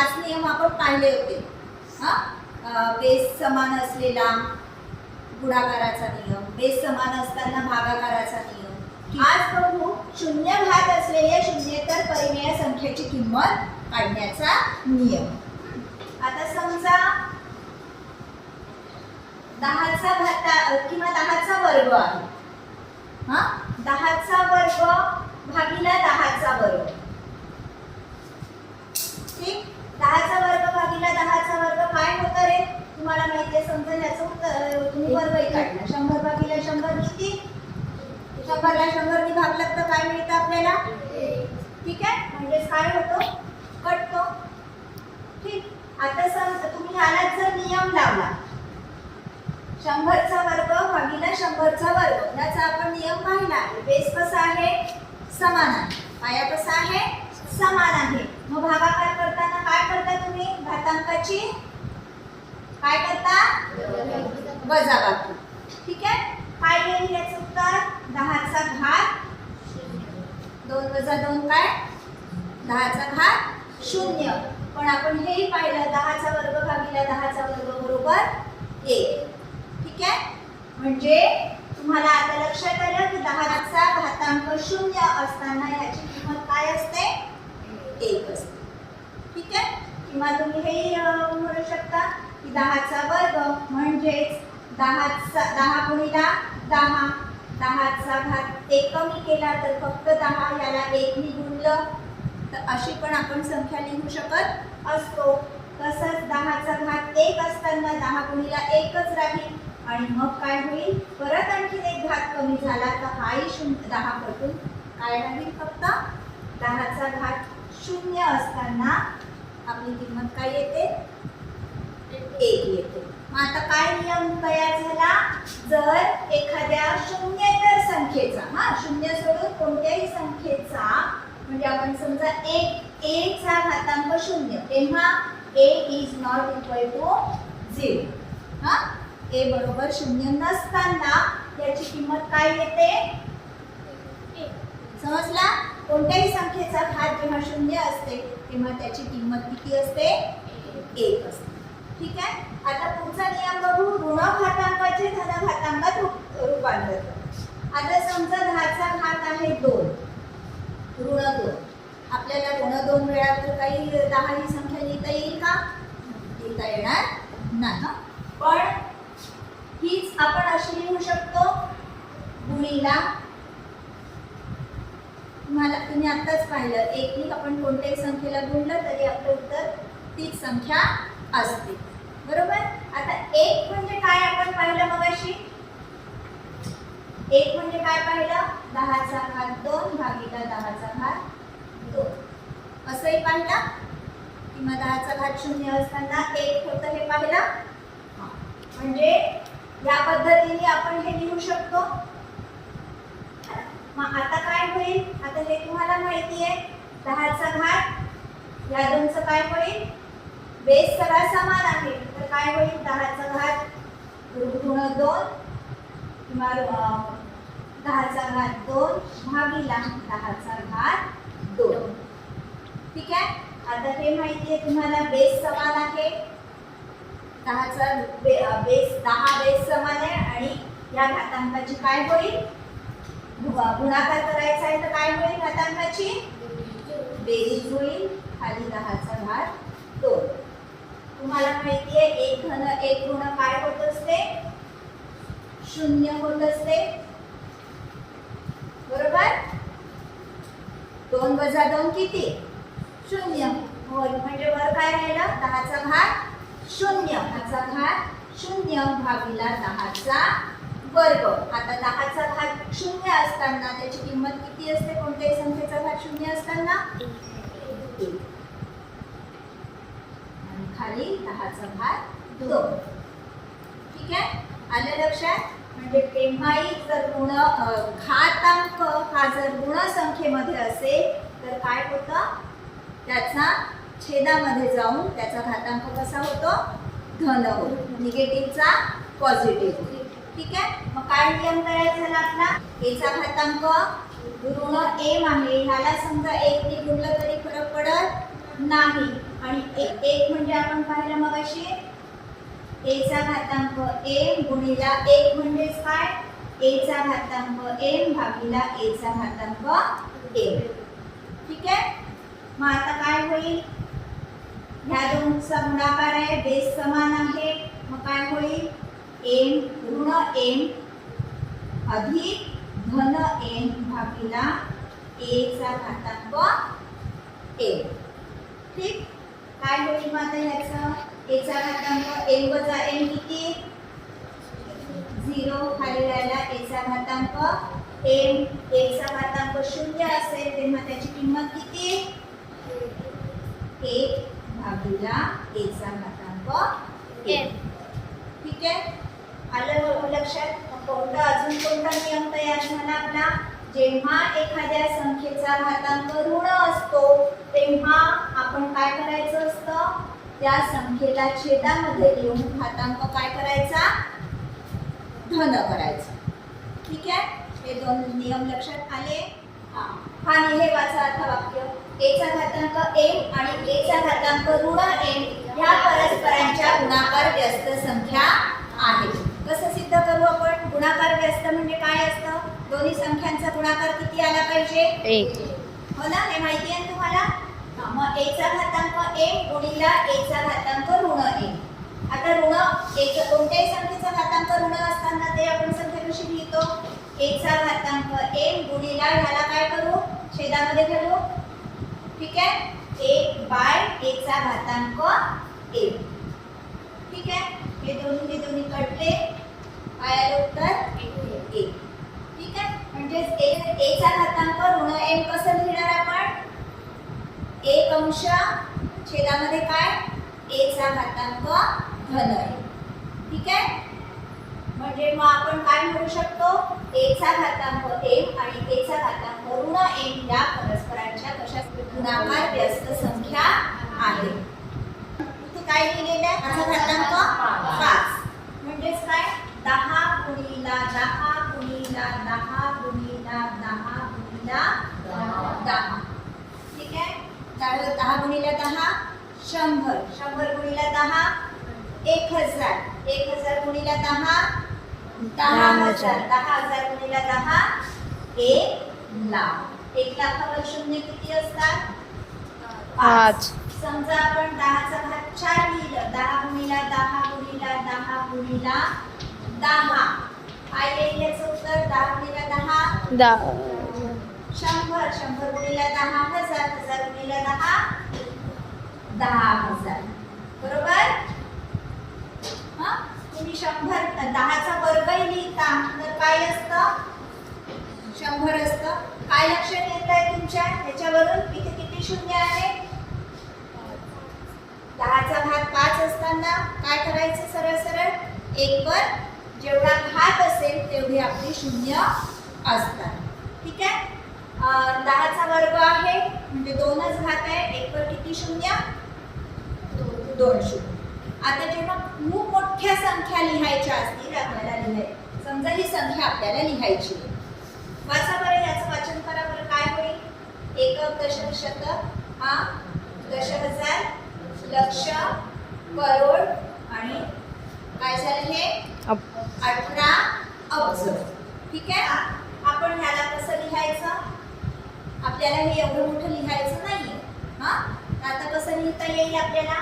5 नियम आपण पाहिले होते. बेस समान असलेला गुणाकाराचा नियम, बेस समान असताना भागाकाराचा नियम. आज बघू शून्य घात असलेल्या शून्येतर परिमेय संख्येची किंमत काढण्याचा नियम. आता समजा 10चा घात किंवा 10चा वर्ग आहे. 10चा वर्ग भागिले 10चा वर्ग. ठीक, 10चा वर्ग भागिले 10चा वर्ग काय होतं रे? तुम्हाला माहिती आहे. समजा याचं उत्तर तुम्ही वर्गही काढला. 100 भागिले 100 किती? 100ला 100 ने भागलं तर काय मिळतं आपल्याला? ठीक आहे, म्हणजे काय होतो? कटतो. ठीक, आता समजा तुम्ही याला जर नियम लावला 100चा वर्ग भागिले 100चा वर्ग, याचा आपण नियम पाहिला आहे. बेस कसा आहे? समान आहे. पाया कसा आहे? समान आहे. मग भागाकार करताना काय करता तुम्ही? घातांकाची काय करता? वजाबाकी. ठीक आहे, काय येईल याचं उत्तर? 10चा घात 2 वजा 2 काय? 10चा घात 0. पण आपण हेही पाहिलं 10चा वर्ग भागिले 10चा वर्ग बरोबर 1. ठीक आहे, म्हणजे तुम्हाला आता लक्षात आलं की 10चा घातांक 0 असताना याची किंमत काय असते? 1 असते. ठीक आहे, किंवा तुम्ही हे म्हणू शकता की 10चा वर्ग म्हणजेच 10 गुणिले 10. 10चा घात 1 कमी केला तर फक्त 10, याला 1 ने गुणलं तर अशी पण आपण संख्या लिहू शकत असतो. तसंच 10चा घात 1 असताना 10 गुणिले 1च राहील आणि मग काय होईल? परत आणखीन एक घात कमी झाला तर हाही 10 पटून काय राहील? फक्त 10चा घात 0 असताना आपली किंमत काय येते? 1 येते. मग आता काय नियम तयार झाला? जर एखाद्या शून्येतर संख्येचा, शून्य सोडून कोणत्याही संख्येचा, म्हणजे आपण समजा a चा घातांक 0, तेव्हा a is not equal to 0. a बरोबर 0 नसताना याची किंमत काय येते? समजला? कोणत्याही संख्येचा घात जेव्हा 0 असते तेव्हा त्याची किंमत किती असते? 1 असते. ठीक आहे, आता पुढचा नियम बघू. ऋण घातांकाचे धन घातांकात रूपांतर. आता समजा 10चा घात आहे 2, ऋण 2. आपल्याला ऋण 2 वेळा तर काही 10 ही संख्या लिहिता येईल का? लिहिता येणार नाही. पण हीच आपण अशी लिहू शकतो गुणिला, तुम्ही आत्ताच पाहिलं 1 ने आपण कोणत्याही संख्येला गुणलं तरी आपलं उत्तर तीच संख्या असते. बरोबर? आता 1 म्हणजे काय आपण पाहिलं मगाशी? 1 म्हणजे काय पाहिलं? 10चा घात 2 भागिले 10चा घात 2 असंही पाहिलं. किंवा 10चा घात 0 असताना 1 होतं हे पाहिलं. म्हणजे या पद्धतीने आपण हे लिहू शकतो. मग आता काय होईल? आता हे तुम्हाला माहिती आहे 10चा घात या 2चं काय होईल? बेस सगळा समान आहे तर काय होईल? 10चा घात ऋण 2 किंवा 10चा घात 2 भागिले 10चा घात 2. ठीक आहे, आता हे माहिती आहे तुम्हाला बेस समान आहे. 10चा बेस 10 बेस समान आहे आणि या घातांकाची काय होईल? गुणाकार करायचा आहे तर काय होईल? घातांकाची बेरीज होईल. खाली 10चा घात 2. तुम्हाला माहिती आहे 1 धन 1 ऋण काय होत असते? 0 होत असते. बरोबर? 2 वजा 2 किती? 0. म्हणजे वर काय राहिलं? 10चा घात 0. 10चा घात 0 भागिले 10चा वर्ग. आता 10चा घात 0 असताना त्याची किंमत किती असते? कोणत्याही संख्येचा घात 0 असताना 1. आणि खाली 10चा घात 2. ठीक आहे, आलं लक्षात? म्हणजे केव्हाही जर ऋण घातांक हा जर ऋण संख्येमध्ये असेल तर काय होतं? त्याचा छेदामध्ये जाऊन त्याचा घातांक कसा होतो? धन होतो. निगेटिव्हचा पॉझिटिव्ह होतो. ठीक आहे, मग काय नियम तयार झाला आपला? a चा घातांक ऋण m आहे, ह्याला समजा 1 ने गुणलं तरी फरक पडत नाही आणि 1 म्हणजे आपण पाहिलं मगाशी a चा घातांक m गुणिला 1 म्हणजेच काय a चा घातांक m भागिला a चा घातांक m. ठीक आहे. मग आता काय होईल ह्या दोनचा गुणाकार आहे बेस समान आहे मग काय होईल m ऋण m अधिक धन m भागिला a चा घातांक m. ठीक. काय होईल मग आता ह्याचं a चा घातांक m वजा m किती 0 खाली राहिला a चा घातांक m a चा घातांक 0 असेल तेव्हा त्याची किंमत किती 1 भागिला a चा घातांक m. ठीक आहे. आलं लक्षात. कोणता अजून कोणता नियम तयार झाला आपला जेव्हा एखाद्या संख्येचा घातांक ऋण असतो तेव्हा आपण काय करायचं असतं त्या संख्येला छेदामध्ये लिहून घातांक काय करायचा धन करायचा. ठीक आहे. हे दोन नियम लक्षात आले. आणि हे वाचा आता वाक्य a चा घातांक m आणि a चा घातांक ऋण m ह्या परस्परांच्या गुणाकार व्यस्त संख्या आहेत. कसं सिद्ध करू आपण गुणाकार व्यस्त म्हणजे काय असतं दोन्ही संख्यांचा गुणाकार किती आला पाहिजे 1. हो ना हे माहिती आहे तुम्हाला. मग a चा घातांक m गुणिला a चा घातांक ऋण m. आता ऋण कोणत्याही संख्येचा घातांक ऋण असताना ते आपण संख्या कशी लिहितो a चा घातांक m गुणिला ह्याला काय करू छेदामध्ये घालू. ठीक आहे 1 बाय a चा घातांक m. ठीक आहे. हे दोन्ही कटले काय आलं उत्तर 1. ठीक आहे. म्हणजे a चा घातांक ऋण m कसं लिहिणार आपण 1 अंश छेदामध्ये काय a चा घातांक धन m. ठीक आहे. म्हणजे मग आपण काय म्हणू शकतो a चा घातांक m आणि a चा घातांक ऋण m या परस्परांच्या कशा गुणाकार व्यस्त संख्या आहेत. इथे काय लिहिलेलं आहे माझा घातांक 5 म्हणजेच काय 10 गुणिला 10 गुणिला 10 गुणिला 10 गुणिला 10. ठीक आहे. 10 गुणिला 10 100 100 गुणिला 10 1000 1000 गुणिला 10 10,000 10,000 गुणिला 10 1 लाख. 1 लाखावर शून्य किती असतात 5. समजा आपण 10 चा घात 4 लिहिलं 10 गुणिला 10 गुणिला 10 गुणिला 10 काय येईल याचं उत्तर 10 गुणिला 10 100 100 गुणिला 10 1000 1000 गुणिला 10 10,000. बरोबर. हा तुम्ही 100 10 चा वर्गही लिहिता तर काय असतं 100 असतं. काय लक्षात येतंय तुमच्या ह्याच्यावरून इथे किती शून्य आहे 10 चा घात 5 असताना काय करायचं सरळ सरळ 1 वर जेवढा घात असेल तेवढी आपली शून्य असतात. ठीक आहे. 10 चा वर्ग आहे म्हणजे 2च घात आहे 1 वर किती शून्य 2 शून्य. आता जेव्हा खूप मोठ्या संख्या लिहायच्या असतील आपल्याला लिहायचं समजा ही संख्या आपल्याला लिहायची आहे. वाचा बरं याचं वाचन करा बरं काय होईल एकक दशक शतक हा दश हजार लक्ष करोड आणि काय झालं हे 18 अब्ज. ठीक आहे. आपण ह्याला कसं लिहायचं आपल्याला हे एवढं मोठं लिहायचं नाहीये. हा आता कसं लिहिता येईल आपल्याला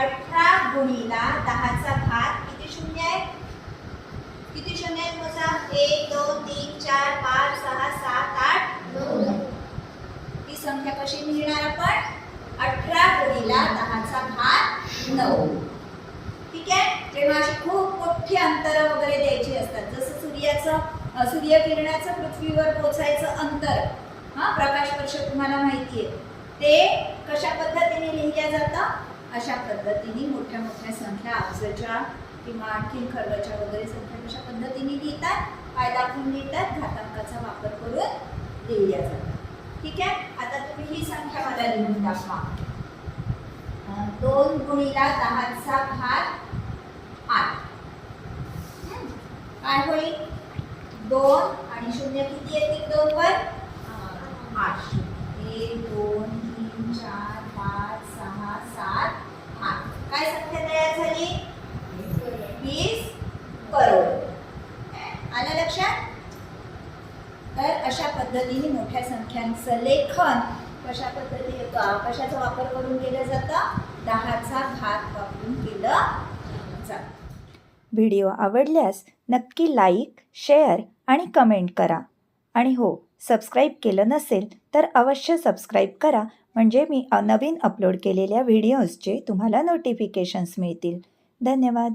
18 गुणिला 10 चा घात किती शून्य आहे किती शून्य आहेत मोजा 1 2 3 4 5 6 7 8 9. ही संख्या कशी लिहिणार आपण 18 गुणिला 10 चा घात 9. ठीक आहे. जेव्हा अशी खूप मोठी अंतर वगैरे द्यायची असतात जसं सूर्यकिरणाचं पृथ्वीवर पोहोचायचं अंतर हा प्रकाश वर्ष तुम्हाला माहिती आहे ते कशा पद्धतीने लिहिल्या जातं अशा पद्धतीने मोठ्या मोठ्या संख्या अब्जच्या किंवा आणखीन खर्वाच्या वगैरे संख्या कशा पद्धतीने लिहितात काय दाखवून लिहितात घातांकाचा वापर करून लिहिल्या जातात. ठीक आहे. आता तुम्ही ही संख्या मला लिहून दाखवा 2 गुणिला 10 चा घात 8 काय होईल 2 आणि शून्य किती येतील 2 वर 8 1 2 3 4 5 6 7 8 तर अशा पद्धतीने मोठ्या संख्यांचं लेखन कशा पद्धतीने कशाचा वापर करून केलं जातं? 10चा घात वापरून केलं जातं. व्हिडिओ आवडल्यास नक्की लाईक, शेअर आणि कमेंट करा. आणि हो, सबस्क्राईब केलं नसेल तर अवश्य सबस्क्राईब करा, म्हणजे मी नवीन अपलोड केलेल्या व्हिडिओजचे तुम्हाला नोटिफिकेशन्स मिळतील. धन्यवाद.